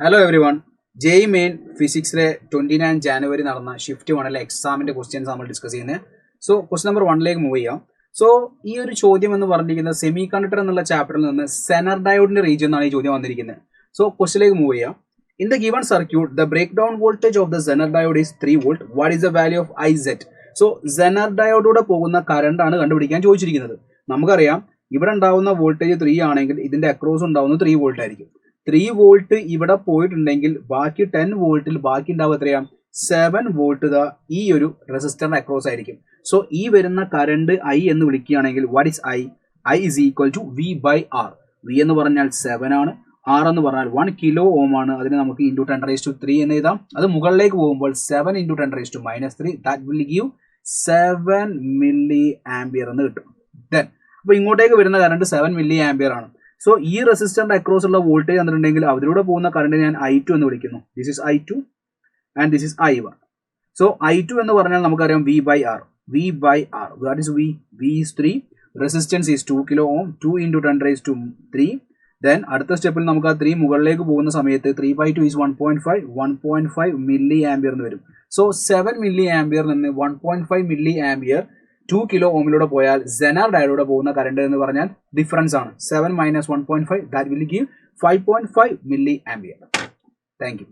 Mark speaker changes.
Speaker 1: Hello everyone. JEE main ഫിസിക്സിലെ 29 January നടന്ന shift 1 എക്സാമിന്റെ ക്വസ്റ്റ്യൻസ് നമ്മൾ ഡിസ്കസ് ചെയ്യുന്നത്. സോ ക്വസ്റ്റ്യൻ നമ്പർ 1 മൂവ് ചെയ്യാം. സോ ഈ ഒരു ചോദ്യം എന്ന് പറഞ്ഞിരിക്കുന്നത് സെമി കണ്ടക്ടർ എന്നുള്ള ചാപ്റ്ററിൽ നിന്ന് സെനർ ഡയോഡിന്റെ റീജിയൻ എന്നാണ് ഈ ചോദ്യം വന്നിരിക്കുന്നത്. സോ ക്വസ്റ്റ്യനിലേക്ക് മൂവ് ചെയ്യാം. In the given circuit the breakdown voltage of the zener diode is 3 volt. What is the value of IZ? So zener ഡയോഡിലൂടെ പോകുന്ന കറണ്ട് ആണ് കണ്ടുപിടിക്കാൻ ചോദിച്ചിരിക്കുന്നത്. നമുക്കറിയാം ഇവിടെ ഉണ്ടാവുന്ന വോൾട്ടേജ് 3 ആണെങ്കിൽ ഇതിന്റെ അക്രോസ് ഉണ്ടാവുന്നത് 3 വോൾട്ട് ആയിരിക്കും. 3 വോൾട്ട് ഇവിടെ പോയിട്ടുണ്ടെങ്കിൽ ബാക്കി 10 വോൾട്ടിൽ ബാക്കി ഉണ്ടാവുക എത്രയാണ്? 7 വോൾട്ട് ഈ ഒരു റെസിസ്റ്ററിന്റെ അക്രോസ് ആയിരിക്കും. സോ ഈ വരുന്ന കറണ്ട് I എന്ന് വിളിക്കുകയാണെങ്കിൽ what is I? I is equal to V/R. V എന്ന് പറഞ്ഞാൽ 7 ആണ്, R എന്ന് പറഞ്ഞാൽ 1 കിലോ ഓം ആണ്. അതിന് നമുക്ക് ഇൻറ്റു 10⁻³ എന്ന് എഴുതാം. അത് മുകളിലേക്ക് പോകുമ്പോൾ 7 × 10⁻³ that will give 7 milli ampere എന്ന് കിട്ടും. ദെൻ അപ്പോൾ ഇങ്ങോട്ടേക്ക് വരുന്ന കറണ്ട് 7 മില്ലി ആംപിയർ ആണ്. സോ ഈ റെസിസ്റ്ററിന്റെ അക്രോസ് ഉള്ള വോൾട്ടേജ് തന്നിട്ടുണ്ടെങ്കിൽ അതിലൂടെ പോകുന്ന കറണ്ട് ഞാൻ I2 എന്ന് വിളിക്കുന്നു. This is I2 and this is I1. So I2 എന്ന് പറഞ്ഞാൽ നമുക്കറിയാം V/R. V/R. What is V? V is 3. Resistance is 2 kilo ohm. 2 × 10⁻³ then അടുത്ത സ്റ്റെപ്പിൽ നമുക്ക് ആ 3 മുകളിലേക്ക് പോകുന്ന സമയത്ത് 3/2 ഈസ് 1.5 മില്ലി ആംപിയർ എന്ന് വരും. സോ 7 മില്ലി ആംപിയർ നിന്ന് 1.5 മില്ലി ആംപിയർ 2 കിലോ ഓമിലൂടെ പോയാൽ സെനർ ഡയോഡിലൂടെ പോകുന്ന കറണ്ട് എന്ന് പറഞ്ഞാൽ ഡിഫറൻസ് ആണ്. 7 - 1.5 that will give 5.5 milli ampere. Thank you.